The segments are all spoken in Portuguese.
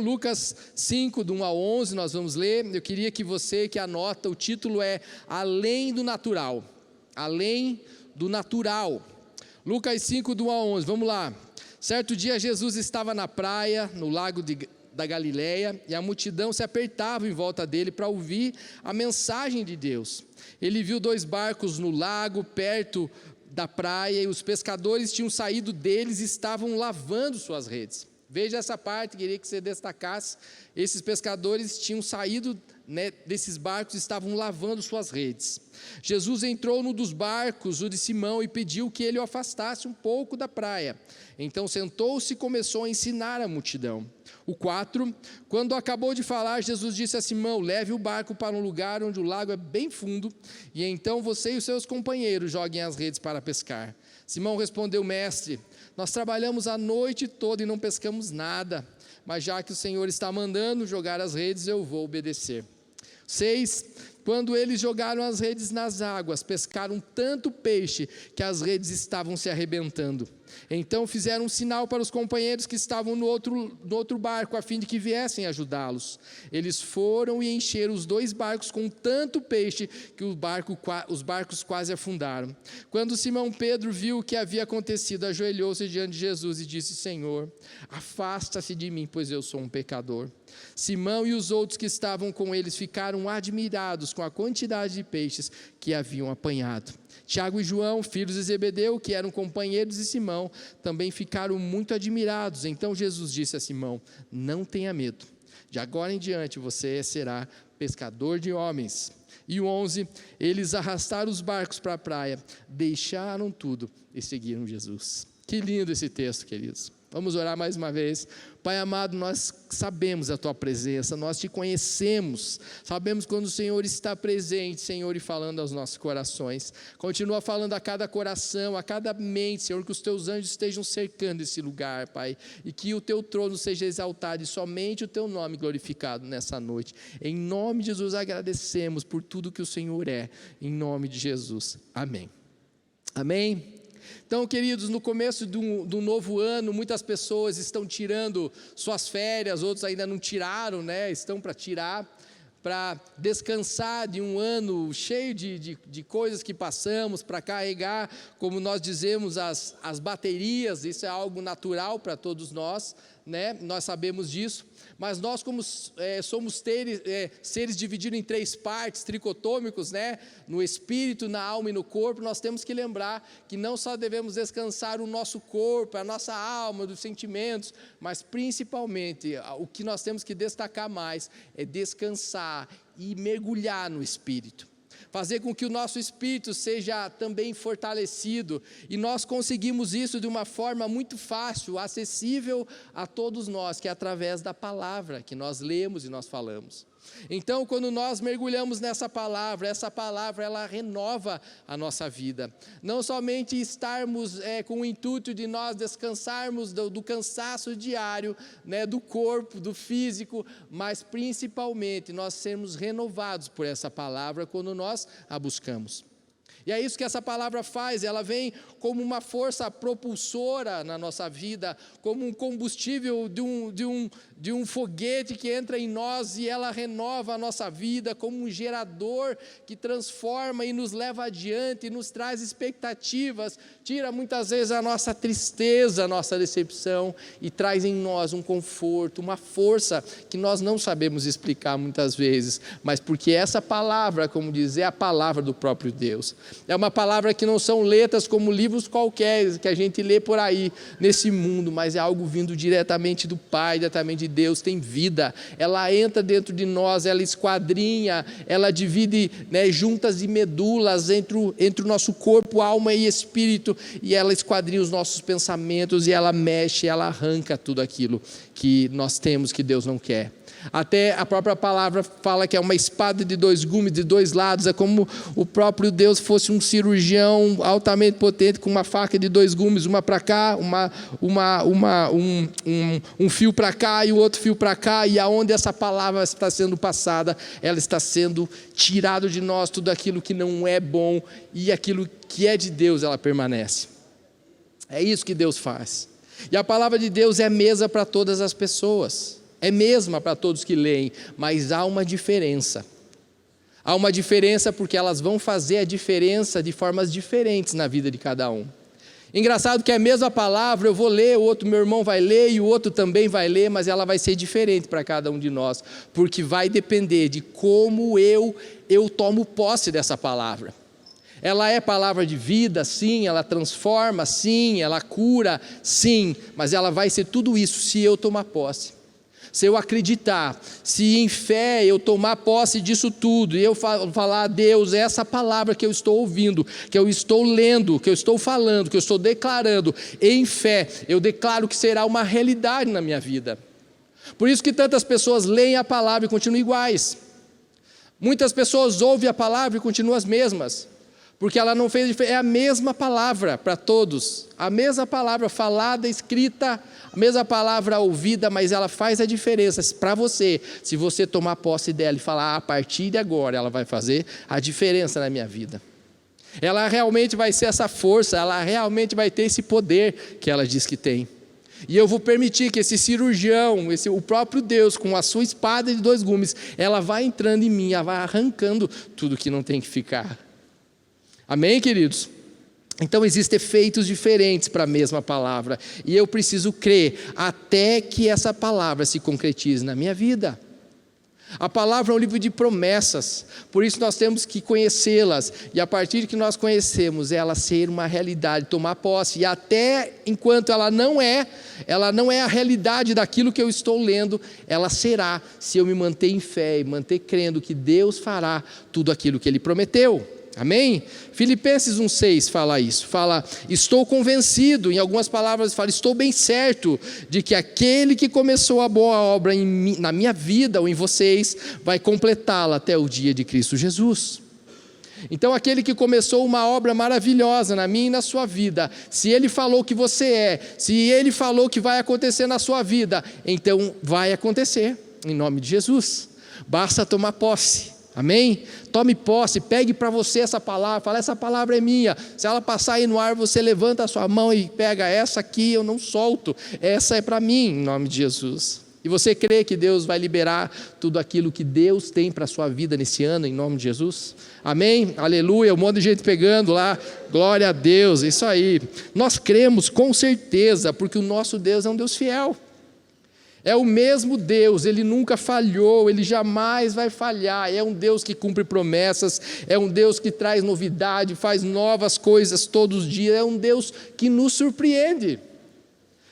Lucas 5, do 1 ao 11, nós vamos ler. Eu queria que você que anota, o título é Além do Natural. Além do Natural. Lucas 5, do 1 ao 11, vamos lá. Certo dia Jesus estava na praia, no lago da Galileia, e a multidão se apertava em volta dele para ouvir a mensagem de Deus. Ele viu 2 barcos no lago, perto da praia, e os pescadores tinham saído deles e estavam lavando suas redes. Veja essa parte, queria que você destacasse. Esses pescadores tinham saído, desses barcos, estavam lavando suas redes. Jesus entrou num dos barcos, o de Simão, e pediu que ele o afastasse um pouco da praia. Então sentou-se e começou a ensinar a multidão. O 4, quando acabou de falar, Jesus disse a Simão: leve o barco para um lugar onde o lago é bem fundo, e então você e os seus companheiros joguem as redes para pescar. Simão respondeu: mestre, nós trabalhamos a noite toda e não pescamos nada, mas já que o Senhor está mandando jogar as redes, eu vou obedecer. 6, quando eles jogaram as redes nas águas, pescaram tanto peixe que as redes estavam se arrebentando. Então fizeram um sinal para os companheiros que estavam no outro barco, a fim de que viessem ajudá-los. Eles foram e encheram os 2 barcos com tanto peixe que os barcos quase afundaram. Quando Simão Pedro viu o que havia acontecido, ajoelhou-se diante de Jesus e disse: Senhor, afasta-se de mim, pois eu sou um pecador. Simão e os outros que estavam com eles ficaram admirados com a quantidade de peixes que haviam apanhado. Tiago e João, filhos de Zebedeu, que eram companheiros de Simão, também ficaram muito admirados. Então Jesus disse a Simão: não tenha medo, de agora em diante você será pescador de homens. E o 11, eles arrastaram os barcos para a praia, deixaram tudo e seguiram Jesus. Que lindo esse texto, queridos. Vamos orar mais uma vez. Pai amado, nós sabemos a Tua presença, nós Te conhecemos, sabemos quando o Senhor está presente, Senhor, e falando aos nossos corações. Continua falando a cada coração, a cada mente, Senhor, que os Teus anjos estejam cercando esse lugar, Pai, e que o Teu trono seja exaltado e somente o Teu nome glorificado nessa noite. Em nome de Jesus agradecemos por tudo que o Senhor é, em nome de Jesus. Amém. Amém. Então, queridos, no começo do novo ano, muitas pessoas estão tirando suas férias, outros ainda não tiraram, estão para tirar, para descansar de um ano cheio de coisas que passamos, para carregar, como nós dizemos, as baterias. Isso é algo natural para todos nós, nós sabemos disso. Mas nós, como somos seres divididos em 3 partes, tricotômicos, no espírito, na alma e no corpo, nós temos que lembrar que não só devemos descansar o nosso corpo, a nossa alma, dos sentimentos, mas principalmente o que nós temos que destacar mais é descansar e mergulhar no espírito. Fazer com que o nosso espírito seja também fortalecido, e nós conseguimos isso de uma forma muito fácil, acessível a todos nós, que é através da palavra que nós lemos e nós falamos. Então, quando nós mergulhamos nessa palavra, essa palavra ela renova a nossa vida. Não somente estarmos com o intuito de nós descansarmos do cansaço diário, do corpo, do físico, mas principalmente nós sermos renovados por essa palavra quando nós a buscamos. E é isso que essa palavra faz, ela vem como uma força propulsora na nossa vida, como um combustível de um foguete que entra em nós e ela renova a nossa vida, como um gerador que transforma e nos leva adiante, e nos traz expectativas, tira muitas vezes a nossa tristeza, a nossa decepção, e traz em nós um conforto, uma força que nós não sabemos explicar muitas vezes, mas porque essa palavra, como diz, é a palavra do próprio Deus. É uma palavra que não são letras como livros qualquer que a gente lê por aí nesse mundo, mas é algo vindo diretamente do Pai, diretamente de Deus, tem vida. Ela entra dentro de nós, ela esquadrinha, ela divide juntas e medulas entre o nosso corpo, alma e espírito, e ela esquadrinha os nossos pensamentos, e ela mexe, ela arranca tudo aquilo que nós temos que Deus não quer. Até a própria palavra fala que é uma espada de 2 gumes, de 2 lados, é como o próprio Deus fosse um cirurgião altamente potente, com uma faca de 2 gumes, uma para cá, um fio para cá e o outro fio para cá, e aonde essa palavra está sendo passada, ela está sendo tirado de nós tudo aquilo que não é bom, e aquilo que é de Deus, ela permanece. É isso que Deus faz. E a palavra de Deus é mesa para todas as pessoas. é mesma para todos que leem, mas há uma diferença. Há uma diferença porque elas vão fazer a diferença de formas diferentes na vida de cada um. Engraçado que a mesma palavra eu vou ler, o outro meu irmão vai ler e o outro também vai ler, mas ela vai ser diferente para cada um de nós, porque vai depender de como eu tomo posse dessa palavra. Ela é palavra de vida, sim, ela transforma, sim, ela cura, sim, mas ela vai ser tudo isso se eu tomar posse. Se eu acreditar, se em fé eu tomar posse disso tudo, e eu falar a Deus, essa palavra que eu estou ouvindo, que eu estou lendo, que eu estou falando, que eu estou declarando, em fé, eu declaro que será uma realidade na minha vida. Por isso que tantas pessoas leem a palavra e continuam iguais. Muitas pessoas ouvem a palavra e continuam as mesmas. Porque ela não fez diferença, é a mesma palavra para todos, a mesma palavra falada, escrita, a mesma palavra ouvida, mas ela faz a diferença para você, se você tomar posse dela e falar, a partir de agora ela vai fazer a diferença na minha vida. Ela realmente vai ser essa força, ela realmente vai ter esse poder que ela diz que tem. E eu vou permitir que esse cirurgião, o próprio Deus, com a sua espada de 2 gumes, ela vai entrando em mim, ela vai arrancando tudo que não tem que ficar. Amém, queridos? Então existem efeitos diferentes para a mesma palavra, e eu preciso crer até que essa palavra se concretize na minha vida. A palavra é um livro de promessas, por isso nós temos que conhecê-las, e a partir de que nós conhecemos, ela ser uma realidade, tomar posse, e até enquanto ela não é a realidade daquilo que eu estou lendo, ela será, se eu me manter em fé e manter crendo que Deus fará tudo aquilo que Ele prometeu. Amém? Filipenses 1,6 fala isso, fala, estou convencido, em algumas palavras fala, estou bem certo de que aquele que começou a boa obra na minha vida ou em vocês, vai completá-la até o dia de Cristo Jesus. Então aquele que começou uma obra maravilhosa na minha e na sua vida, se Ele falou que você é, se Ele falou que vai acontecer na sua vida, então vai acontecer, em nome de Jesus, basta tomar posse. Amém? Tome posse, pegue para você essa palavra, fala, essa palavra é minha. Se ela passar aí no ar, você levanta a sua mão e pega, essa aqui eu não solto, essa é para mim, em nome de Jesus. E você crê que Deus vai liberar tudo aquilo que Deus tem para a sua vida nesse ano, em nome de Jesus? Amém? Aleluia, um monte de gente pegando lá, glória a Deus, isso aí. Nós cremos com certeza, porque o nosso Deus é um Deus fiel. É o mesmo Deus, Ele nunca falhou, Ele jamais vai falhar, é um Deus que cumpre promessas, é um Deus que traz novidade, faz novas coisas todos os dias, é um Deus que nos surpreende,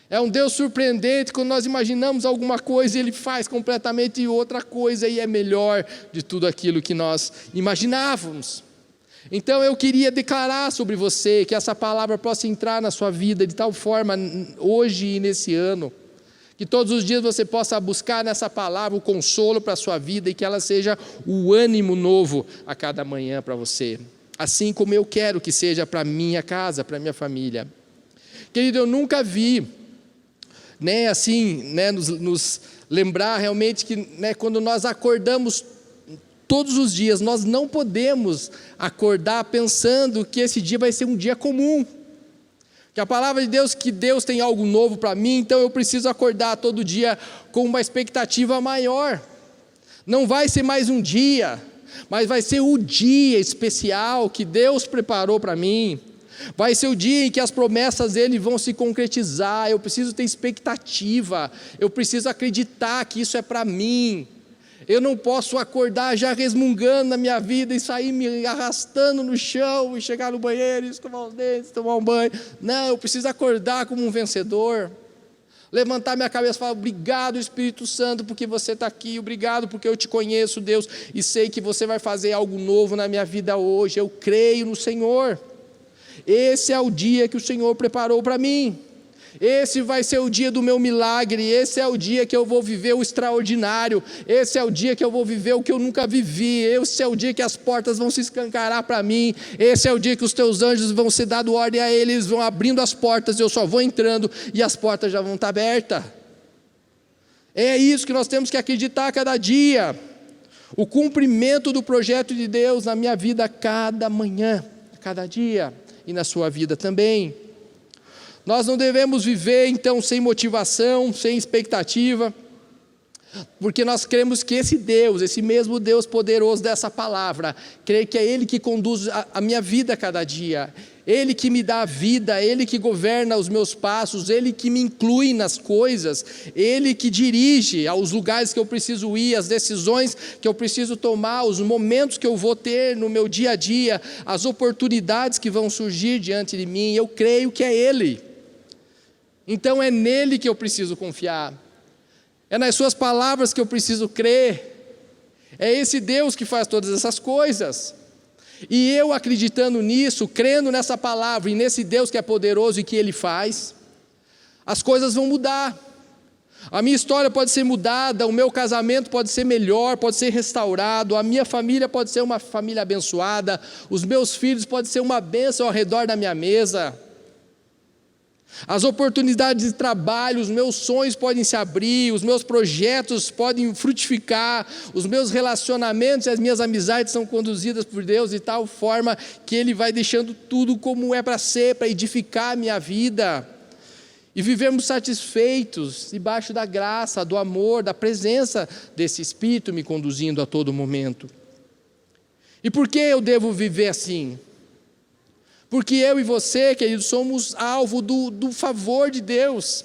é um Deus surpreendente, quando nós imaginamos alguma coisa, Ele faz completamente outra coisa e é melhor de tudo aquilo que nós imaginávamos. Então eu queria declarar sobre você, que essa palavra possa entrar na sua vida de tal forma, hoje e nesse ano, que todos os dias você possa buscar nessa palavra o consolo para a sua vida e que ela seja o ânimo novo a cada manhã para você. Assim como eu quero que seja para a minha casa, para a minha família. Querido, eu nunca vi, nos lembrar realmente que quando nós acordamos todos os dias, nós não podemos acordar pensando que esse dia vai ser um dia comum. Que a palavra de Deus, que Deus tem algo novo para mim, então eu preciso acordar todo dia com uma expectativa maior. Não vai ser mais um dia, mas vai ser o dia especial que Deus preparou para mim. Vai ser o dia em que as promessas dele vão se concretizar. Eu preciso ter expectativa, eu preciso acreditar que isso é para mim. Eu não posso acordar já resmungando na minha vida e sair me arrastando no chão e chegar no banheiro, escovar os dentes, tomar um banho. Não, eu preciso acordar como um vencedor. Levantar minha cabeça e falar, obrigado Espírito Santo porque você está aqui, obrigado porque eu te conheço, Deus, e sei que você vai fazer algo novo na minha vida hoje, eu creio no Senhor. Esse é o dia que o Senhor preparou para mim. Esse vai ser o dia do meu milagre, esse é o dia que eu vou viver o extraordinário, esse é o dia que eu vou viver o que eu nunca vivi, esse é o dia que as portas vão se escancarar para mim, esse é o dia que os teus anjos vão ser dado ordem a eles, vão abrindo as portas, eu só vou entrando e as portas já vão estar abertas. É isso que nós temos que acreditar a cada dia, o cumprimento do projeto de Deus na minha vida a cada manhã, a cada dia e na sua vida também. Nós não devemos viver, então, sem motivação, sem expectativa. Porque nós cremos que esse Deus, esse mesmo Deus poderoso dessa palavra, creio que é Ele que conduz a minha vida a cada dia, Ele que me dá a vida, Ele que governa os meus passos, Ele que me inclui nas coisas, Ele que dirige aos lugares que eu preciso ir, as decisões que eu preciso tomar, os momentos que eu vou ter no meu dia a dia, as oportunidades que vão surgir diante de mim. Eu creio que é Ele. Então é nele que eu preciso confiar. É nas suas palavras que eu preciso crer. É esse Deus que faz todas essas coisas. E eu acreditando nisso, crendo nessa palavra e nesse Deus que é poderoso e que Ele faz, as coisas vão mudar. A minha história pode ser mudada, o meu casamento pode ser melhor, pode ser restaurado, a minha família pode ser uma família abençoada, os meus filhos podem ser uma bênção ao redor da minha mesa. As oportunidades de trabalho, os meus sonhos podem se abrir, os meus projetos podem frutificar, os meus relacionamentos e as minhas amizades são conduzidas por Deus de tal forma que Ele vai deixando tudo como é para ser, para edificar a minha vida. E vivemos satisfeitos, debaixo da graça, do amor, da presença desse Espírito me conduzindo a todo momento. E por que eu devo viver assim? Porque eu e você, queridos, somos alvo do favor de Deus.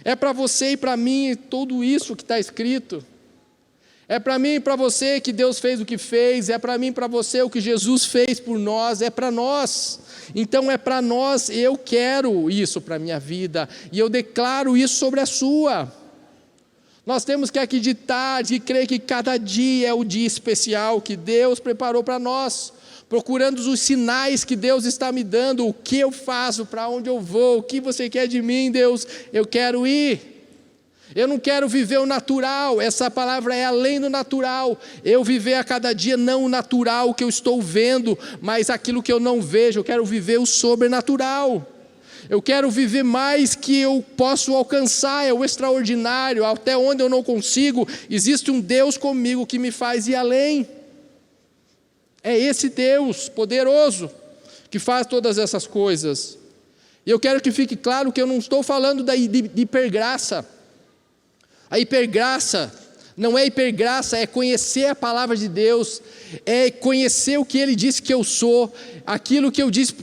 É para você e para mim tudo isso que está escrito. É para mim e para você que Deus fez o que fez. É para mim e para você o que Jesus fez por nós. É para nós. Então é para nós. Eu quero isso para a minha vida. E eu declaro isso sobre a sua. Nós temos que acreditar e crer que cada dia é o dia especial que Deus preparou para nós. Procurando os sinais que Deus está me dando, o que eu faço, para onde eu vou, o que você quer de mim, Deus, eu quero ir. Eu não quero viver o natural, essa palavra é além do natural. Eu viver a cada dia não o natural que eu estou vendo, mas aquilo que eu não vejo, eu quero viver o sobrenatural. Eu quero viver mais que eu posso alcançar, é o extraordinário, até onde eu não consigo, existe um Deus comigo que me faz ir além. É esse Deus poderoso que faz todas essas coisas. E eu quero que fique claro que eu não estou falando de hipergraça. A hipergraça não é hipergraça, é conhecer a palavra de Deus, é conhecer o que Ele disse que eu sou, aquilo que eu disse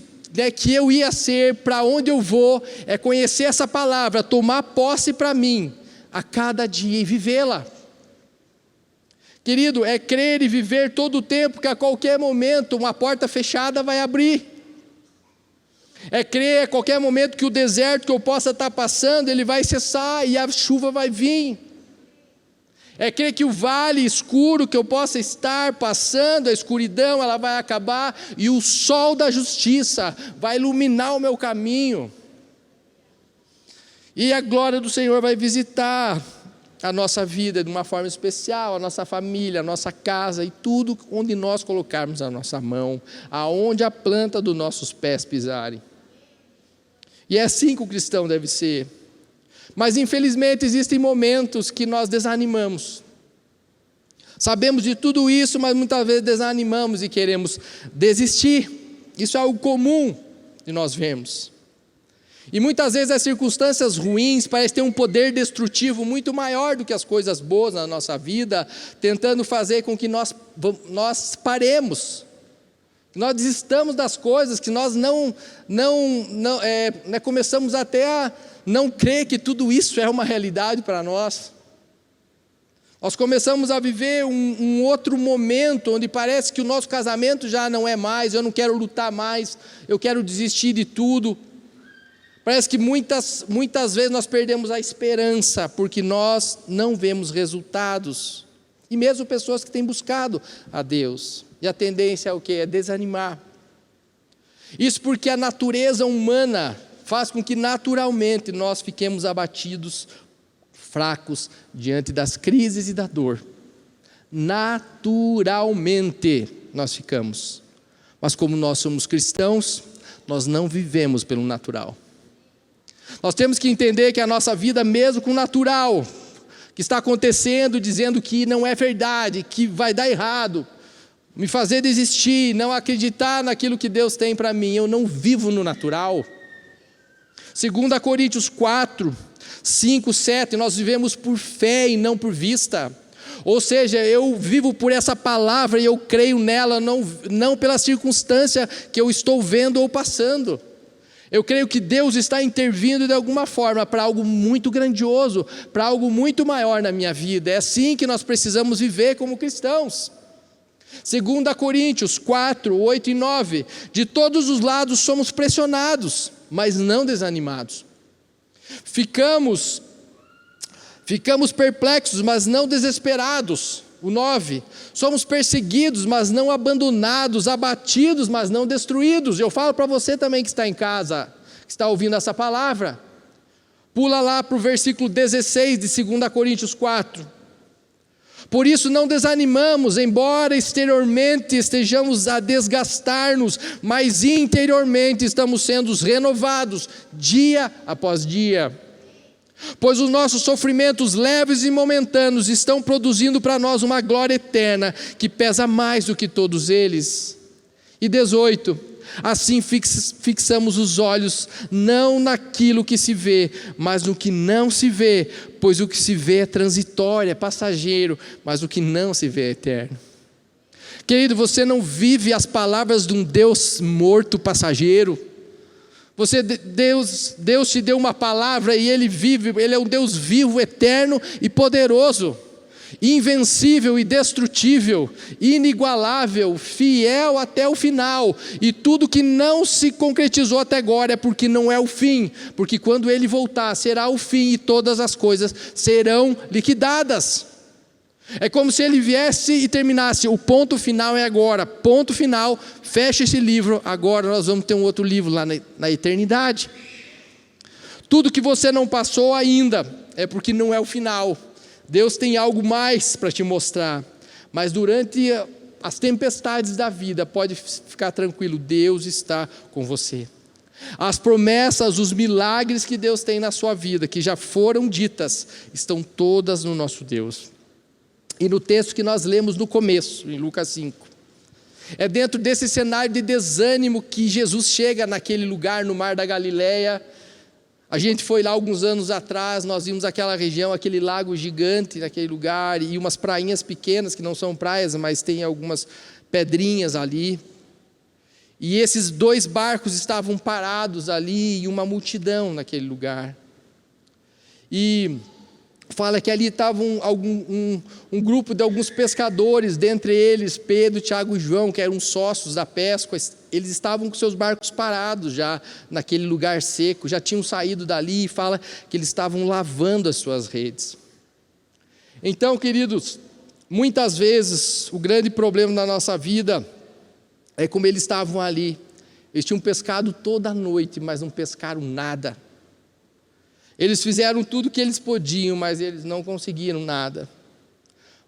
que eu ia ser, para onde eu vou, é conhecer essa palavra, tomar posse para mim, a cada dia e vivê-la. Querido, é crer e viver todo o tempo que a qualquer momento uma porta fechada vai abrir. É crer a qualquer momento que o deserto que eu possa estar passando, ele vai cessar e a chuva vai vir. É crer que o vale escuro que eu possa estar passando, a escuridão ela vai acabar e o sol da justiça vai iluminar o meu caminho. E a glória do Senhor vai visitar a nossa vida de uma forma especial, a nossa família, a nossa casa e tudo onde nós colocarmos a nossa mão, aonde a planta dos nossos pés pisarem. E é assim que o cristão deve ser. Mas infelizmente existem momentos que nós desanimamos. Sabemos de tudo isso, mas muitas vezes desanimamos e queremos desistir. Isso é algo comum de nós vermos. E muitas vezes as circunstâncias ruins parecem ter um poder destrutivo muito maior do que as coisas boas na nossa vida, tentando fazer com que nós paremos, que nós desistamos das coisas, que nós começamos até a não crer que tudo isso é uma realidade para nós. Nós começamos a viver um outro momento, onde parece que o nosso casamento já não é mais, eu não quero lutar mais, eu quero desistir de tudo. Parece que muitas vezes nós perdemos a esperança, porque nós não vemos resultados. E mesmo pessoas que têm buscado a Deus. E a tendência é o quê? É desanimar. Isso porque a natureza humana faz com que naturalmente nós fiquemos abatidos, fracos, diante das crises e da dor. Naturalmente nós ficamos. Mas como nós somos cristãos, nós não vivemos pelo natural. Nós temos que entender que a nossa vida, mesmo com o natural, que está acontecendo, dizendo que não é verdade, que vai dar errado, me fazer desistir, não acreditar naquilo que Deus tem para mim, eu não vivo no natural. 2 Coríntios 4, 5:7, nós vivemos por fé e não por vista. Ou seja, eu vivo por essa palavra e eu creio nela, não pela circunstância que eu estou vendo ou passando. Eu creio que Deus está intervindo de alguma forma para algo muito grandioso, para algo muito maior na minha vida. É assim que nós precisamos viver como cristãos. 2 Coríntios 4, 8 e 9, de todos os lados somos pressionados, mas não desanimados. Ficamos perplexos, mas não desesperados. O 9, somos perseguidos, mas não abandonados, abatidos, mas não destruídos. Eu falo para você também que está em casa, que está ouvindo essa palavra. Pula lá para o versículo 16 de 2 Coríntios 4. Por isso não desanimamos, embora exteriormente estejamos a desgastar-nos, mas interiormente estamos sendo renovados, dia após dia. Pois os nossos sofrimentos leves e momentâneos estão produzindo para nós uma glória eterna, que pesa mais do que todos eles. E 18, assim fixamos os olhos, não naquilo que se vê, mas no que não se vê, pois o que se vê é transitório, é passageiro, mas o que não se vê é eterno. Querido, você não vive as palavras de um Deus morto, passageiro. Deus te deu uma palavra e Ele vive, Ele é um Deus vivo, eterno e poderoso, invencível e destrutível, inigualável, fiel até o final, e tudo que não se concretizou até agora é porque não é o fim, porque quando Ele voltar será o fim e todas as coisas serão liquidadas. É como se Ele viesse e terminasse, o ponto final é agora, ponto final, fecha esse livro, agora nós vamos ter um outro livro lá na eternidade. Tudo que você não passou ainda, é porque não é o final. Deus tem algo mais para te mostrar, mas durante as tempestades da vida, pode ficar tranquilo, Deus está com você. As promessas, os milagres que Deus tem na sua vida, que já foram ditas, estão todas no nosso Deus. E no texto que nós lemos no começo, em Lucas 5, é dentro desse cenário de desânimo que Jesus chega naquele lugar, no Mar da Galileia. A gente foi lá alguns anos atrás, nós vimos aquela região, aquele lago gigante naquele lugar, e umas prainhas pequenas, que não são praias, mas tem algumas pedrinhas ali. E esses 2 barcos estavam parados ali, e uma multidão naquele lugar. E fala que ali estava um grupo de alguns pescadores, dentre eles Pedro, Tiago e João, que eram sócios da pesca. Eles estavam com seus barcos parados já naquele lugar seco, já tinham saído dali, e fala que eles estavam lavando as suas redes. Então, queridos, muitas vezes o grande problema da nossa vida é como eles estavam ali. Eles tinham pescado toda a noite, mas não pescaram nada. Eles fizeram tudo o que eles podiam, mas eles não conseguiram nada.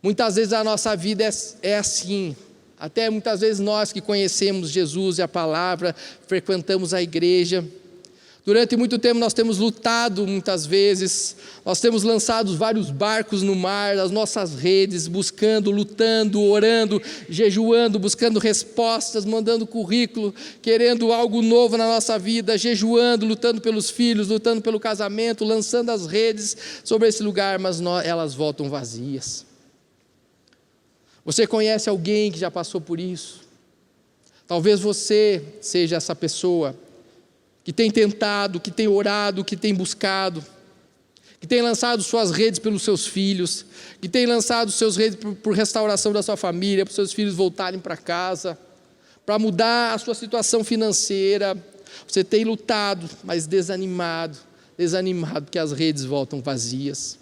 Muitas vezes a nossa vida é assim. Até muitas vezes nós que conhecemos Jesus e a palavra, frequentamos a igreja. Durante muito tempo nós temos lutado muitas vezes. Nós temos lançado vários barcos no mar, as nossas redes, buscando, lutando, orando, jejuando, buscando respostas, mandando currículo, querendo algo novo na nossa vida, jejuando, lutando pelos filhos, lutando pelo casamento, lançando as redes sobre esse lugar, mas elas voltam vazias. Você conhece alguém que já passou por isso? Talvez você seja essa pessoa que tem tentado, que tem orado, que tem buscado, que tem lançado suas redes pelos seus filhos, que tem lançado suas redes por restauração da sua família, para os seus filhos voltarem para casa, para mudar a sua situação financeira. Você tem lutado, mas desanimado, porque as redes voltam vazias.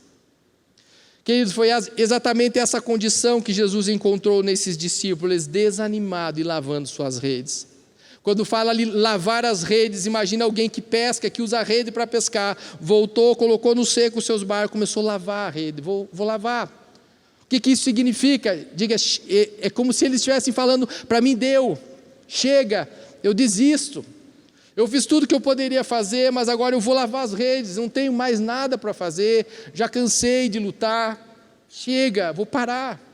Queridos, foi exatamente essa condição que Jesus encontrou nesses discípulos, desanimados e lavando suas redes. Quando fala ali lavar as redes, imagina alguém que pesca, que usa a rede para pescar, voltou, colocou no seco os seus barcos, começou a lavar a rede, vou lavar. O que isso significa? Diga, é como se eles estivessem falando, para mim deu, chega, eu desisto. Eu fiz tudo que eu poderia fazer, mas agora eu vou lavar as redes, não tenho mais nada para fazer, já cansei de lutar, chega, vou parar.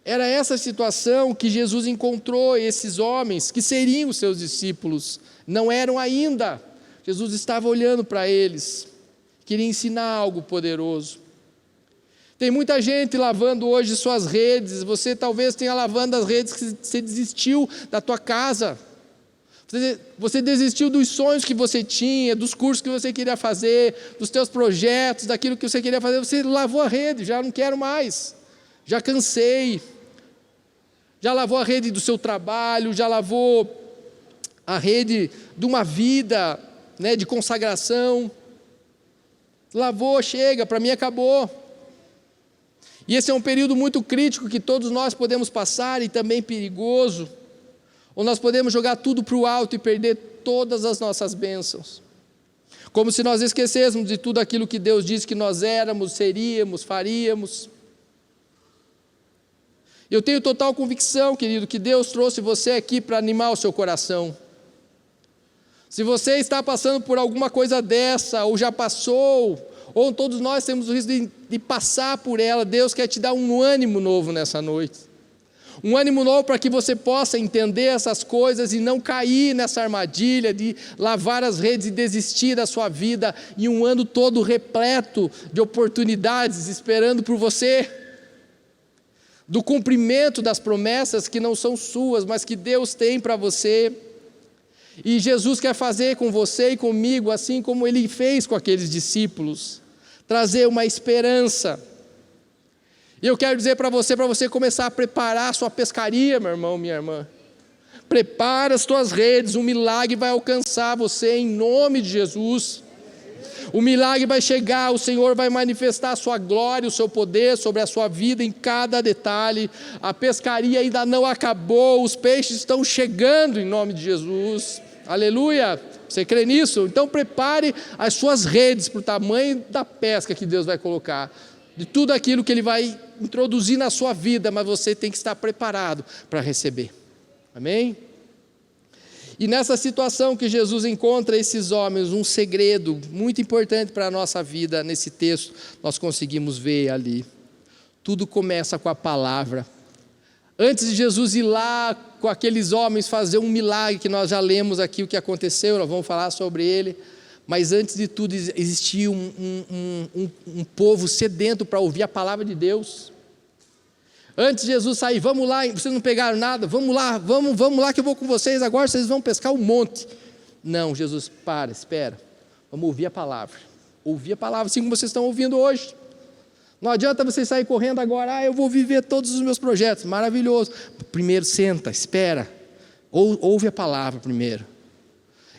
Era essa situação que Jesus encontrou esses homens, que seriam os seus discípulos, não eram ainda. Jesus estava olhando para eles, queria ensinar algo poderoso. Tem muita gente lavando hoje suas redes, você talvez tenha lavando as redes que você desistiu da tua casa, você desistiu dos sonhos que você tinha, dos cursos que você queria fazer, dos teus projetos, daquilo que você queria fazer, você lavou a rede, já não quero mais, já cansei, já lavou a rede do seu trabalho, já lavou a rede de uma vida, né, de consagração, lavou, chega, para mim acabou. E esse é um período muito crítico que todos nós podemos passar e também perigoso, ou nós podemos jogar tudo para o alto e perder todas as nossas bênçãos, como se nós esquecêssemos de tudo aquilo que Deus disse que nós éramos, seríamos, faríamos. Eu tenho total convicção, querido, que Deus trouxe você aqui para animar o seu coração. Se você está passando por alguma coisa dessa, ou já passou, ou todos nós temos o risco de passar por ela, Deus quer te dar um ânimo novo nessa noite. Um ânimo novo para que você possa entender essas coisas e não cair nessa armadilha de lavar as redes e desistir da sua vida em um ano todo repleto de oportunidades esperando por você, do cumprimento das promessas que não são suas, mas que Deus tem para você. E Jesus quer fazer com você e comigo, assim como Ele fez com aqueles discípulos, trazer uma esperança. E eu quero dizer para você começar a preparar a sua pescaria, meu irmão, minha irmã. Prepara as tuas redes, um milagre vai alcançar você em nome de Jesus. O milagre vai chegar, o Senhor vai manifestar a sua glória, o seu poder sobre a sua vida em cada detalhe. A pescaria ainda não acabou, os peixes estão chegando em nome de Jesus. Aleluia! Você crê nisso? Então prepare as suas redes para o tamanho da pesca que Deus vai colocar, de tudo aquilo que Ele vai introduzir na sua vida, mas você tem que estar preparado para receber. Amém? E nessa situação que Jesus encontra esses homens, um segredo muito importante para a nossa vida, nesse texto, nós conseguimos ver ali. Tudo começa com a palavra. Antes de Jesus ir lá com aqueles homens fazer um milagre, que nós já lemos aqui o que aconteceu, nós vamos falar sobre ele, mas antes de tudo existia um povo sedento para ouvir a palavra de Deus. Antes de Jesus sair, vamos lá, vocês não pegaram nada, vamos lá que eu vou com vocês, agora vocês vão pescar um monte. Não, Jesus, espera, vamos ouvir a palavra, assim como vocês estão ouvindo hoje. Não adianta vocês saírem correndo agora, eu vou viver todos os meus projetos, maravilhoso. Primeiro senta, espera, ouve a palavra primeiro.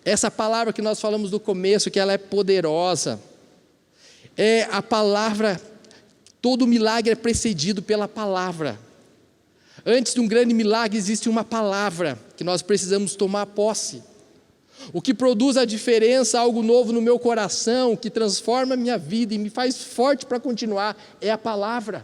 Essa palavra que nós falamos no começo, que ela é poderosa, é a palavra. Todo milagre é precedido pela palavra. Antes de um grande milagre existe uma palavra que nós precisamos tomar posse. O que produz a diferença, algo novo no meu coração, que transforma a minha vida e me faz forte para continuar, é a palavra.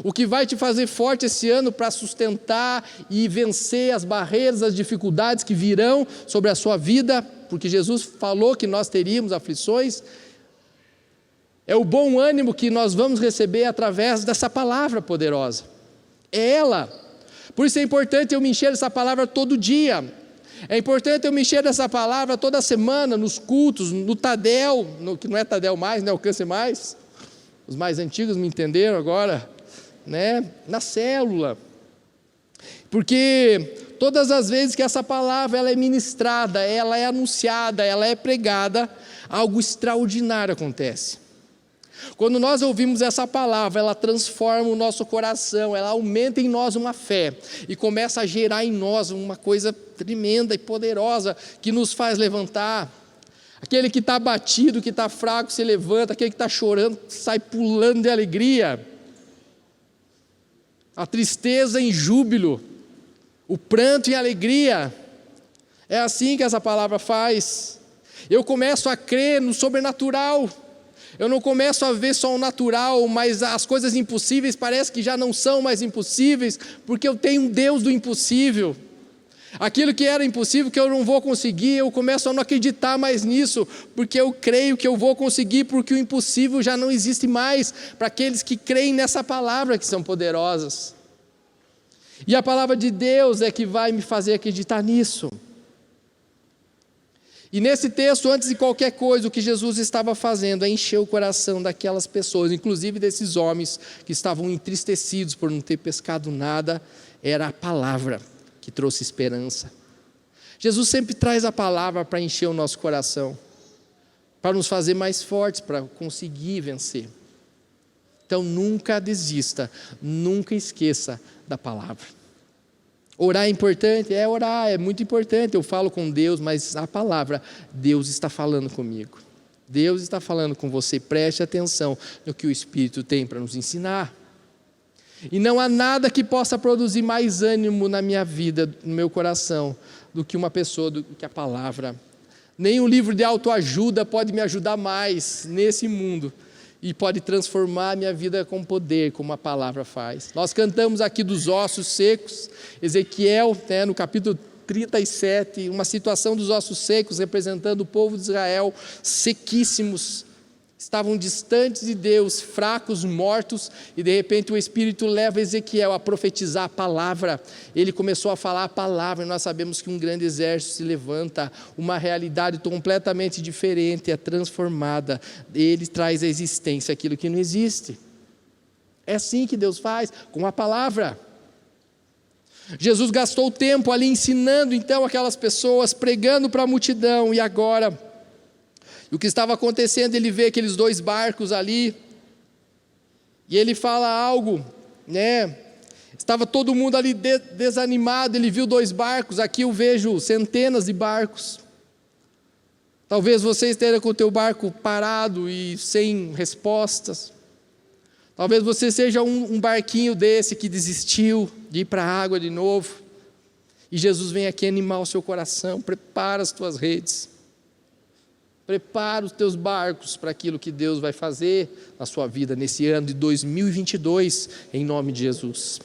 O que vai te fazer forte esse ano para sustentar e vencer as barreiras, as dificuldades que virão sobre a sua vida, porque Jesus falou que nós teríamos aflições, é o bom ânimo que nós vamos receber através dessa palavra poderosa. É ela. Por isso é importante eu me encher dessa palavra todo dia. É importante eu me encher dessa palavra toda semana, nos cultos, no Tadel, que não é Tadel mais, não alcance mais. Os mais antigos me entenderam agora, né? Na célula. Porque todas as vezes que essa palavra ela é ministrada, ela é anunciada, ela é pregada, algo extraordinário acontece. Quando nós ouvimos essa palavra, ela transforma o nosso coração, ela aumenta em nós uma fé e começa a gerar em nós uma coisa tremenda e poderosa que nos faz levantar. Aquele que está abatido, que está fraco, se levanta, aquele que está chorando, sai pulando de alegria. A tristeza em júbilo, o pranto em alegria. É assim que essa palavra faz. Eu começo a crer no sobrenatural. Eu não começo a ver só o natural, mas as coisas impossíveis parece que já não são mais impossíveis, porque eu tenho um Deus do impossível. Aquilo que era impossível, que eu não vou conseguir, eu começo a não acreditar mais nisso, porque eu creio que eu vou conseguir, porque o impossível já não existe mais, para aqueles que creem nessa palavra que são poderosas. E a palavra de Deus é que vai me fazer acreditar nisso. E nesse texto, antes de qualquer coisa, o que Jesus estava fazendo é encher o coração daquelas pessoas, inclusive desses homens que estavam entristecidos por não ter pescado nada. Era a palavra que trouxe esperança. Jesus sempre traz a palavra para encher o nosso coração, para nos fazer mais fortes, para conseguir vencer. Então nunca desista, nunca esqueça da palavra. Orar é importante? Orar é muito importante, eu falo com Deus, mas a palavra, Deus está falando comigo. Deus está falando com você, preste atenção no que o Espírito tem para nos ensinar. E não há nada que possa produzir mais ânimo na minha vida, no meu coração, do que uma pessoa, do que a palavra. Nem um livro de autoajuda pode me ajudar mais nesse mundo e pode transformar a minha vida com poder, como a palavra faz. Nós cantamos aqui dos ossos secos, Ezequiel, no capítulo 37, uma situação dos ossos secos, representando o povo de Israel, sequíssimos, estavam distantes de Deus, fracos, mortos, e de repente o Espírito leva Ezequiel a profetizar a palavra. Ele começou a falar a palavra, e nós sabemos que um grande exército se levanta, uma realidade completamente diferente, é transformada, ele traz à existência aquilo que não existe. É assim que Deus faz, com a palavra. Jesus gastou tempo ali ensinando então aquelas pessoas, pregando para a multidão, e agora, o que estava acontecendo, ele vê aqueles 2 barcos ali, e ele fala algo, estava todo mundo ali desanimado, ele viu 2 barcos, aqui eu vejo centenas de barcos. Talvez você esteja com o teu barco parado e sem respostas. Talvez você seja um barquinho desse que desistiu de ir para a água de novo, e Jesus vem aqui animar o seu coração, prepara as tuas redes. Prepara os teus barcos para aquilo que Deus vai fazer na sua vida nesse ano de 2022, em nome de Jesus.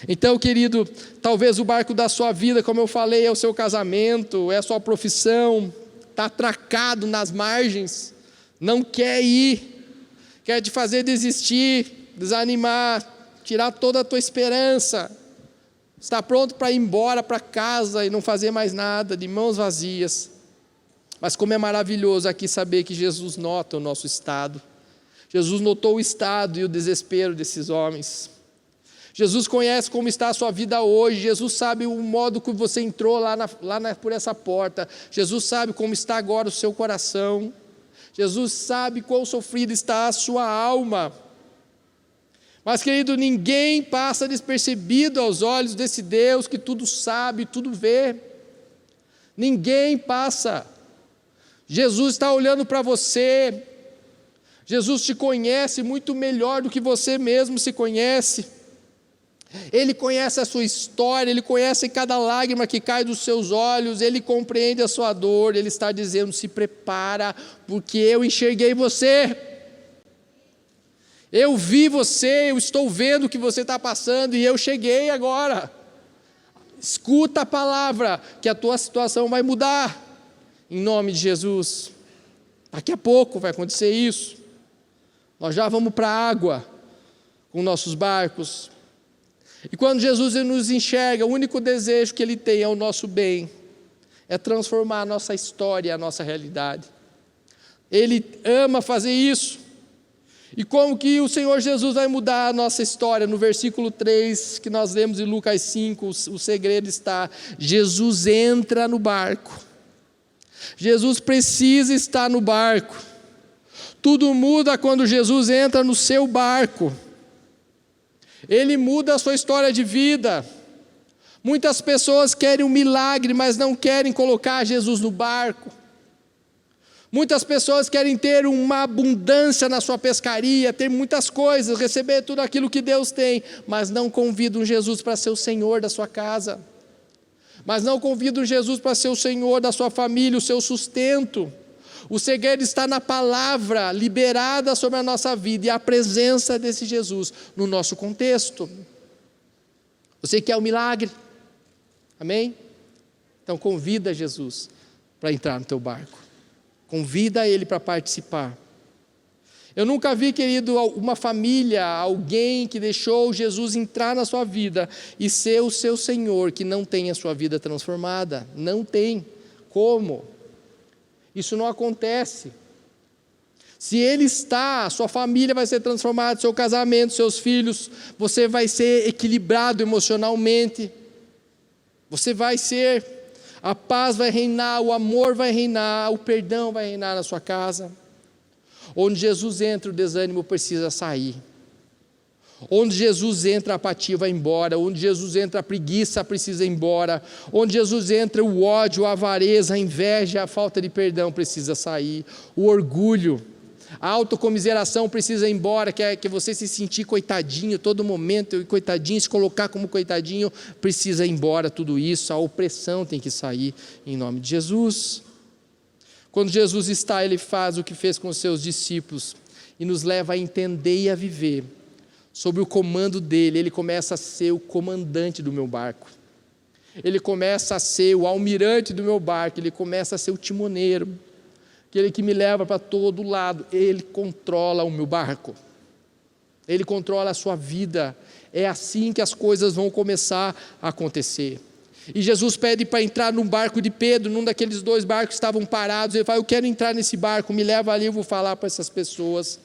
Então, querido, talvez o barco da sua vida, como eu falei, é o seu casamento, é a sua profissão, está atracado nas margens, não quer ir, quer te fazer desistir, desanimar, tirar toda a tua esperança, está pronto para ir embora para casa e não fazer mais nada, de mãos vazias. Mas como é maravilhoso aqui saber que Jesus nota o nosso estado. Jesus notou o estado e o desespero desses homens. Jesus conhece como está a sua vida hoje. Jesus sabe o modo que você entrou por essa porta. Jesus sabe como está agora o seu coração. Jesus sabe quão sofrida está a sua alma. Mas, querido, ninguém passa despercebido aos olhos desse Deus que tudo sabe, tudo vê. Ninguém passa. Jesus está olhando para você, Jesus te conhece muito melhor do que você mesmo se conhece, Ele conhece a sua história, Ele conhece cada lágrima que cai dos seus olhos, Ele compreende a sua dor, Ele está dizendo, se prepara, porque eu enxerguei você, eu vi você, eu estou vendo o que você está passando, e eu cheguei agora, escuta a palavra, que a tua situação vai mudar, em nome de Jesus. Daqui a pouco vai acontecer isso. Nós já vamos para a água com nossos barcos. E quando Jesus nos enxerga, o único desejo que Ele tem é o nosso bem, é transformar a nossa história, a nossa realidade. Ele ama fazer isso. E como que o Senhor Jesus vai mudar a nossa história? No versículo 3 que nós lemos em Lucas 5, o segredo está: Jesus entra no barco. Jesus precisa estar no barco. Tudo muda quando Jesus entra no seu barco. Ele muda a sua história de vida. Muitas pessoas querem um milagre, mas não querem colocar Jesus no barco. Muitas pessoas querem ter uma abundância na sua pescaria, ter muitas coisas, receber tudo aquilo que Deus tem, mas não convidam Jesus para ser o Senhor da sua casa. Mas não convidam Jesus para ser o Senhor da sua família, o seu sustento. O segredo está na palavra liberada sobre a nossa vida e a presença desse Jesus no nosso contexto. Você quer um milagre? Amém? Então convida Jesus para entrar no teu barco. Convida Ele para participar. Eu nunca vi, querido, uma família, alguém que deixou Jesus entrar na sua vida e ser o seu Senhor, que não tem a sua vida transformada. Não tem. Como? Isso não acontece. Se Ele está, sua família vai ser transformada, seu casamento, seus filhos, você vai ser equilibrado emocionalmente, você vai ser, a paz vai reinar, o amor vai reinar, o perdão vai reinar na sua casa. Onde Jesus entra, o desânimo precisa sair. Onde Jesus entra, a apatia vai embora. Onde Jesus entra, a preguiça precisa ir embora. Onde Jesus entra, o ódio, a avareza, a inveja, a falta de perdão precisa sair. O orgulho, a autocomiseração precisa ir embora, que é você se sentir coitadinho todo momento, e coitadinho, se colocar como coitadinho, precisa ir embora tudo isso. A opressão tem que sair em nome de Jesus. Quando Jesus está, Ele faz o que fez com os seus discípulos e nos leva a entender e a viver sob o comando dEle. Ele começa a ser o comandante do meu barco, Ele começa a ser o almirante do meu barco, Ele começa a ser o timoneiro, aquele que me leva para todo lado. Ele controla o meu barco, Ele controla a sua vida. É assim que as coisas vão começar a acontecer. E Jesus pede para entrar num barco de Pedro, num daqueles 2 barcos que estavam parados. Ele fala: eu quero entrar nesse barco, me leva ali, eu vou falar para essas pessoas,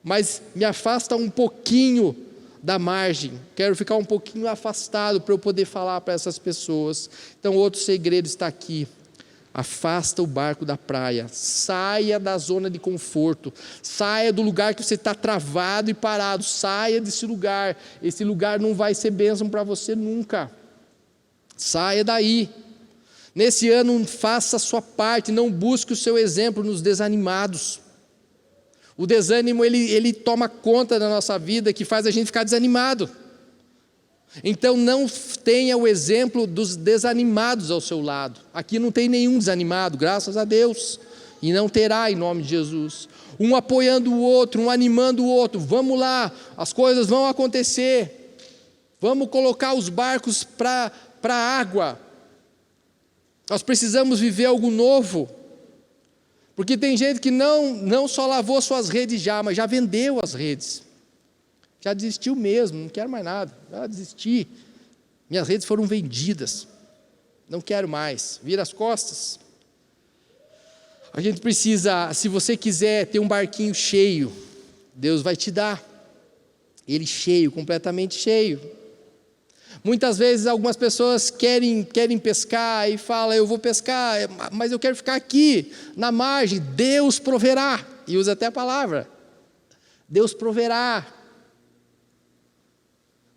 mas me afasta um pouquinho da margem, quero ficar um pouquinho afastado para eu poder falar para essas pessoas. Então outro segredo está aqui: afasta o barco da praia, saia da zona de conforto, saia do lugar que você está travado e parado, saia desse lugar. Esse lugar não vai ser bênção para você nunca. Saia daí. Nesse ano, faça a sua parte, não busque o seu exemplo nos desanimados. O desânimo, ele toma conta da nossa vida, que faz a gente ficar desanimado. Então não tenha o exemplo dos desanimados ao seu lado. Aqui não tem nenhum desanimado, graças a Deus, e não terá, em nome de Jesus. Um apoiando o outro, um animando o outro. Vamos lá, as coisas vão acontecer. Vamos colocar os barcos para a água. Nós precisamos viver algo novo. Porque tem gente que não só lavou suas redes já, mas já vendeu as redes. Já desistiu mesmo, não quero mais nada. Já desisti. Minhas redes foram vendidas. Não quero mais. Vira as costas. A gente precisa, se você quiser ter um barquinho cheio, Deus vai te dar. Ele cheio, completamente cheio. Muitas vezes algumas pessoas querem pescar e falam: eu vou pescar, mas eu quero ficar aqui, na margem. Deus proverá. E usa até a palavra. Deus proverá.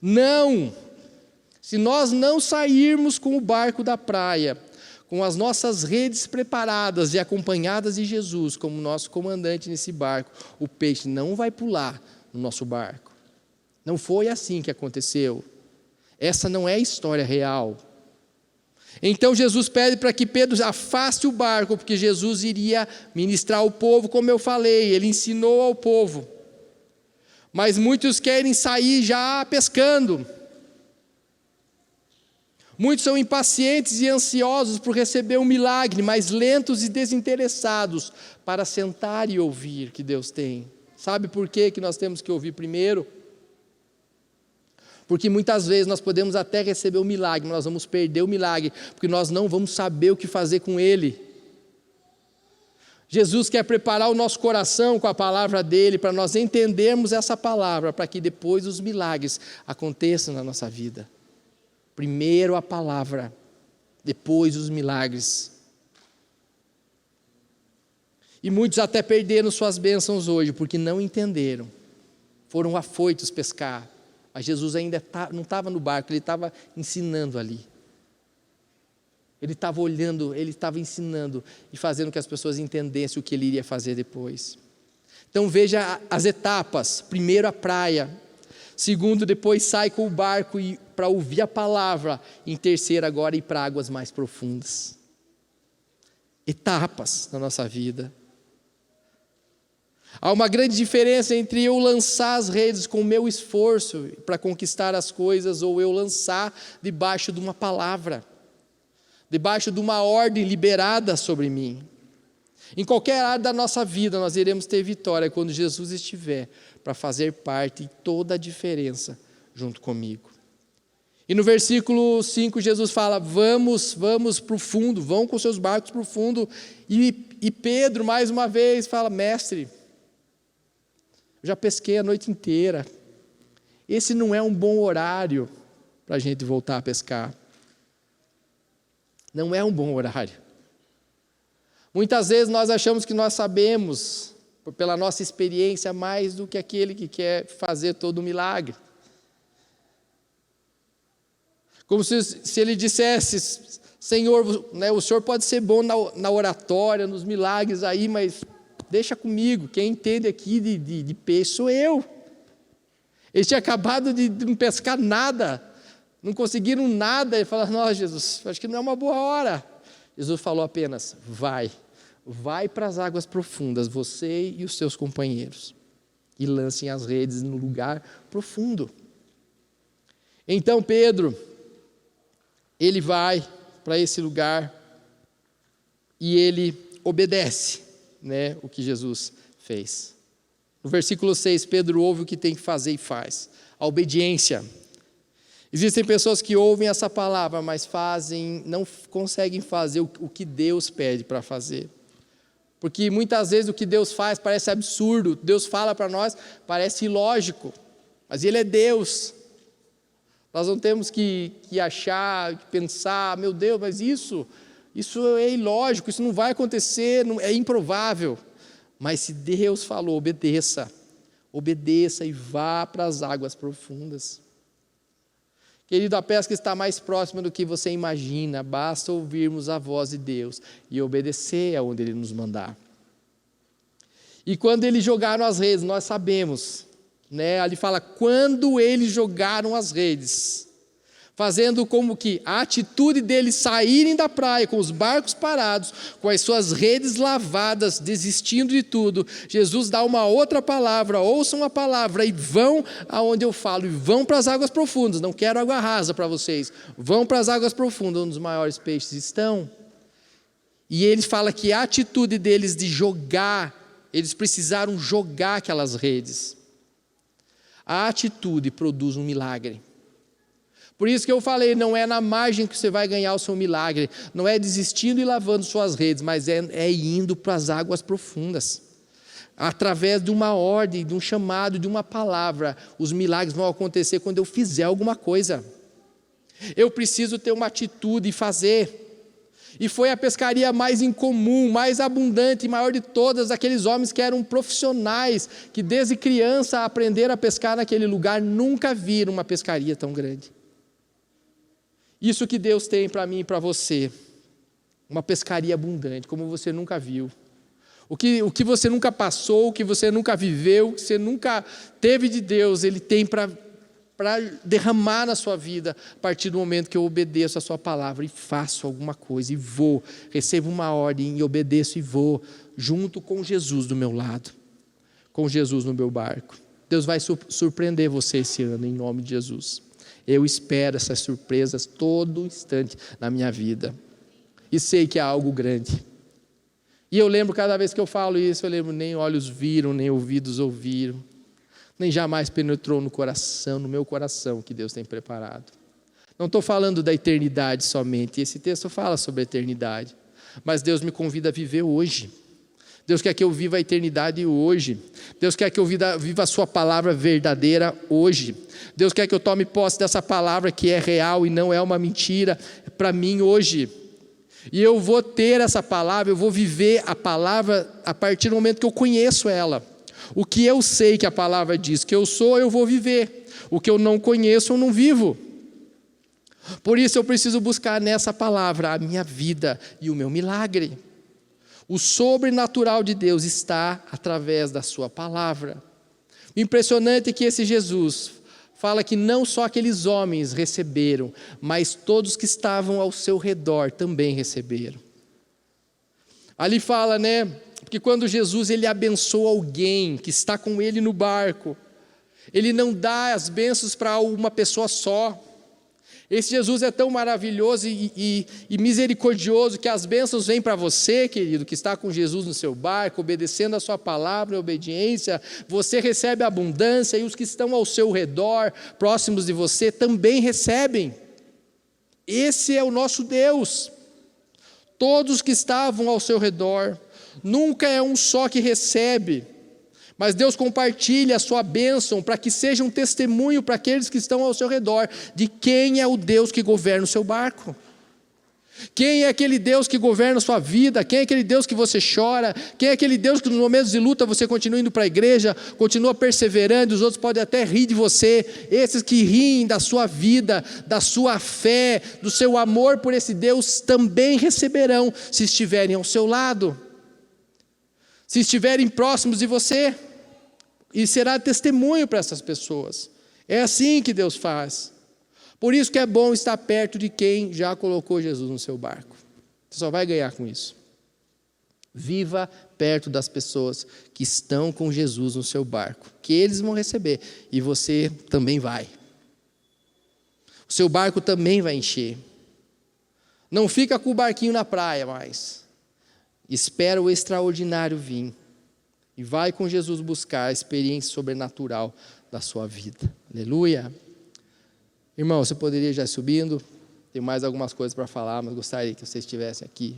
Não. Se nós não sairmos com o barco da praia, com as nossas redes preparadas e acompanhadas de Jesus como nosso comandante nesse barco, o peixe não vai pular no nosso barco. Não foi assim que aconteceu. Essa não é a história real. Então Jesus pede para que Pedro afaste o barco, porque Jesus iria ministrar ao povo, como eu falei, ele ensinou ao povo. Mas muitos querem sair já pescando. Muitos são impacientes e ansiosos por receber um milagre, mas lentos e desinteressados para sentar e ouvir o que Deus tem. Sabe por quê que nós temos que ouvir primeiro? Porque muitas vezes nós podemos até receber o milagre, mas nós vamos perder o milagre, porque nós não vamos saber o que fazer com ele. Jesus quer preparar o nosso coração com a palavra dele, para nós entendermos essa palavra, para que depois os milagres aconteçam na nossa vida. Primeiro a palavra, depois os milagres. E muitos até perderam suas bênçãos hoje, porque não entenderam. Foram afoitos pescar. Mas Jesus ainda não estava no barco, ele estava ensinando ali. Ele estava olhando, ele estava ensinando e fazendo com que as pessoas entendessem o que ele iria fazer depois. Então veja as etapas: primeiro a praia, segundo, depois sai com o barco para ouvir a palavra, em terceiro agora ir para águas mais profundas. Etapas na nossa vida. Há uma grande diferença entre eu lançar as redes com o meu esforço para conquistar as coisas, ou eu lançar debaixo de uma palavra, debaixo de uma ordem liberada sobre mim. Em qualquer área da nossa vida nós iremos ter vitória quando Jesus estiver para fazer parte e toda a diferença junto comigo. E no versículo 5, Jesus fala: vamos para o fundo, vão com seus barcos para o fundo. E Pedro, mais uma vez, fala: mestre, eu já pesquei a noite inteira. Esse não é um bom horário para a gente voltar a pescar. Não é um bom horário. Muitas vezes nós achamos que nós sabemos, pela nossa experiência, mais do que aquele que quer fazer todo o milagre. Como se ele dissesse: Senhor, né, o Senhor pode ser bom na oratória, nos milagres aí, mas deixa comigo, quem entende aqui de peixe sou eu. Eles tinham acabado de não pescar nada, não conseguiram nada. Ele fala: nossa, Jesus, acho que não é uma boa hora. Jesus falou apenas: vai para as águas profundas, você e os seus companheiros, e lancem as redes no lugar profundo. Então Pedro, ele vai para esse lugar e ele obedece, né, o que Jesus fez. No versículo 6, Pedro ouve o que tem que fazer e faz. A obediência. Existem pessoas que ouvem essa palavra, mas não conseguem fazer o que Deus pede para fazer. Porque muitas vezes o que Deus faz parece absurdo. Deus fala para nós, parece ilógico. Mas Ele é Deus. Nós não temos que achar, que pensar: meu Deus, mas isso é ilógico, isso não vai acontecer, é improvável. Mas se Deus falou, obedeça e vá para as águas profundas. Querido, a pesca está mais próxima do que você imagina, basta ouvirmos a voz de Deus e obedecer aonde Ele nos mandar. E quando eles jogaram as redes, nós sabemos, né? Ali fala: quando eles jogaram as redes, fazendo como que a atitude deles saírem da praia com os barcos parados, com as suas redes lavadas, desistindo de tudo, Jesus dá uma outra palavra: ouçam a palavra e vão aonde eu falo, e vão para as águas profundas. Não quero água rasa para vocês, vão para as águas profundas, onde os maiores peixes estão. E ele fala que a atitude deles de jogar, eles precisaram jogar aquelas redes. A atitude produz um milagre. Por isso que eu falei, não é na margem que você vai ganhar o seu milagre, não é desistindo e lavando suas redes, mas é indo para as águas profundas. Através de uma ordem, de um chamado, de uma palavra, os milagres vão acontecer quando eu fizer alguma coisa. Eu preciso ter uma atitude e fazer. E foi a pescaria mais incomum, mais abundante e maior de todas, aqueles homens que eram profissionais, que desde criança aprenderam a pescar naquele lugar, nunca viram uma pescaria tão grande. Isso que Deus tem para mim e para você, uma pescaria abundante, como você nunca viu. O que você nunca passou, o que você nunca viveu, o que você nunca teve de Deus, Ele tem para derramar na sua vida, a partir do momento que eu obedeço a sua palavra e faço alguma coisa, e vou, recebo uma ordem e obedeço e vou, junto com Jesus do meu lado, com Jesus no meu barco. Deus vai surpreender você esse ano, em nome de Jesus. Eu espero essas surpresas todo instante na minha vida. E sei que é algo grande. E eu lembro, cada vez que eu falo isso, eu lembro: nem olhos viram, nem ouvidos ouviram, nem jamais penetrou no meu coração, que Deus tem preparado. Não estou falando da eternidade somente. Esse texto fala sobre a eternidade. Mas Deus me convida a viver hoje. Deus quer que eu viva a eternidade hoje. Deus quer que eu viva a sua palavra verdadeira hoje. Deus quer que eu tome posse dessa palavra que é real e não é uma mentira para mim hoje. E eu vou ter essa palavra, eu vou viver a palavra a partir do momento que eu conheço ela. O que eu sei que a palavra diz que eu sou, eu vou viver. O que eu não conheço, eu não vivo. Por isso eu preciso buscar nessa palavra a minha vida e o meu milagre. O sobrenatural de Deus está através da sua palavra. O impressionante é que esse Jesus fala que não só aqueles homens receberam, mas todos que estavam ao seu redor também receberam. Ali fala, né, que quando Jesus ele abençoa alguém que está com ele no barco, ele não dá as bênçãos para uma pessoa só. Esse Jesus é tão maravilhoso e misericordioso que as bênçãos vêm para você, querido, que está com Jesus no seu barco, obedecendo a sua palavra em obediência. Você recebe abundância e os que estão ao seu redor, próximos de você, também recebem. Esse é o nosso Deus. Todos que estavam ao seu redor, nunca é um só que recebe, mas Deus compartilha a sua bênção para que seja um testemunho para aqueles que estão ao seu redor de quem é o Deus que governa o seu barco. Quem é aquele Deus que governa a sua vida? Quem é aquele Deus que você chora? Quem é aquele Deus que nos momentos de luta você continua indo para a igreja, continua perseverando, os outros podem até rir de você. Esses que riem da sua vida, da sua fé, do seu amor por esse Deus, também receberão se estiverem ao seu lado, se estiverem próximos de você. E será testemunho para essas pessoas. É assim que Deus faz. Por isso que é bom estar perto de quem já colocou Jesus no seu barco. Você só vai ganhar com isso. Viva perto das pessoas que estão com Jesus no seu barco, que eles vão receber e você também vai. O seu barco também vai encher. Não fica com o barquinho na praia mais. Espera o extraordinário vir. E vai com Jesus buscar a experiência sobrenatural da sua vida. Aleluia. Irmão, você poderia já ir subindo. Tem mais algumas coisas para falar, mas gostaria que vocês estivessem aqui.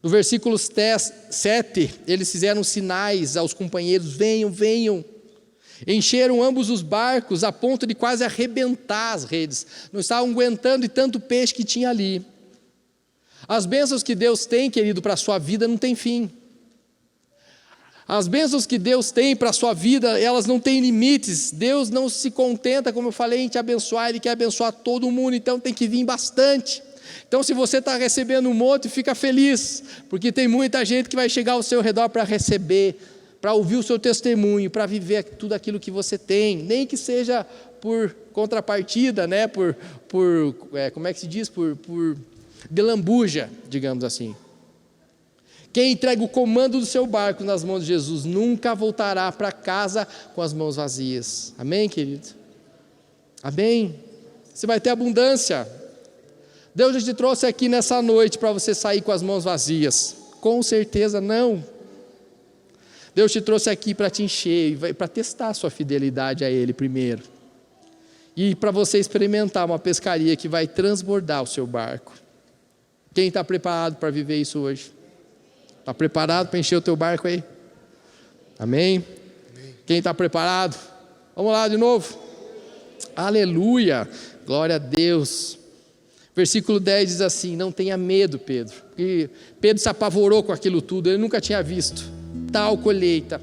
No versículo 7, eles fizeram sinais aos companheiros: venham, venham. Encheram ambos os barcos a ponto de quase arrebentar as redes. Não estavam aguentando de tanto peixe que tinha ali. As bênçãos que Deus tem, querido, para a sua vida não tem fim. As bênçãos que Deus tem para a sua vida, elas não têm limites. Deus não se contenta, como eu falei, em te abençoar. Ele quer abençoar todo mundo, então tem que vir bastante. Então, se você está recebendo um monte, fica feliz, porque tem muita gente que vai chegar ao seu redor para receber, para ouvir o seu testemunho, para viver tudo aquilo que você tem, nem que seja por contrapartida, né? Como é que se diz? Por de lambuja, digamos assim. Quem entrega o comando do seu barco nas mãos de Jesus nunca voltará para casa com as mãos vazias. Amém, querido? Amém? Você vai ter abundância. Deus já te trouxe aqui nessa noite para você sair com as mãos vazias. Com certeza não. Deus te trouxe aqui para te encher, para testar a sua fidelidade a Ele primeiro. E para você experimentar uma pescaria que vai transbordar o seu barco. Quem está preparado para viver isso hoje? Está preparado para encher o teu barco aí? Amém? Amém. Quem está preparado? Vamos lá de novo. Aleluia, glória a Deus. Versículo 10 diz assim: não tenha medo, Pedro. E Pedro se apavorou com aquilo tudo, ele nunca tinha visto tal colheita,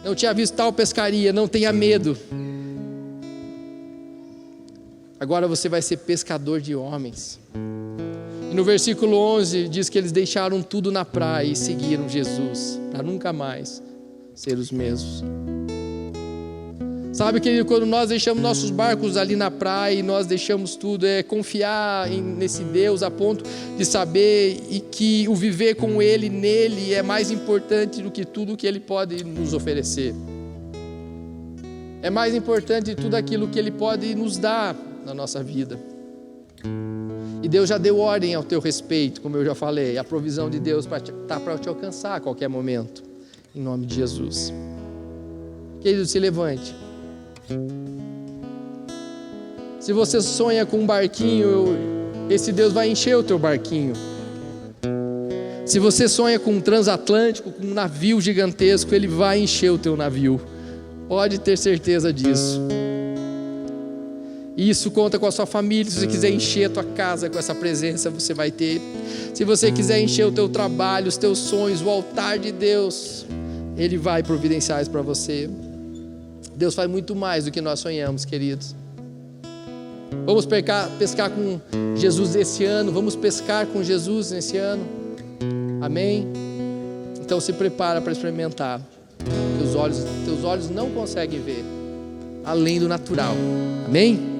não tinha visto tal pescaria. Não tenha medo. Agora você vai ser pescador de homens. E no versículo 11 diz que eles deixaram tudo na praia e seguiram Jesus, para nunca mais ser os mesmos. Sabe, querido, quando nós deixamos nossos barcos ali na praia e nós deixamos tudo, é confiar nesse Deus a ponto de saber e que o viver com Ele, nele, é mais importante do que tudo que Ele pode nos oferecer. É mais importante de tudo aquilo que Ele pode nos dar na nossa vida. E Deus já deu ordem ao teu respeito, como eu já falei, a provisão de Deus está para te alcançar a qualquer momento, em nome de Jesus. Querido, se levante. Se você sonha com um barquinho, esse Deus vai encher o teu barquinho. Se você sonha com um transatlântico, com um navio gigantesco, Ele vai encher o teu navio. Pode ter certeza disso. Isso conta com a sua família. Se você quiser encher a tua casa com essa presença, você vai ter. Se você quiser encher o teu trabalho, os teus sonhos, o altar de Deus, Ele vai providenciar isso para você. Deus faz muito mais do que nós sonhamos, queridos. Vamos pescar com Jesus esse ano. Vamos pescar com Jesus nesse ano. Amém? Então se prepara para experimentar. Teus olhos não conseguem ver além do natural. Amém?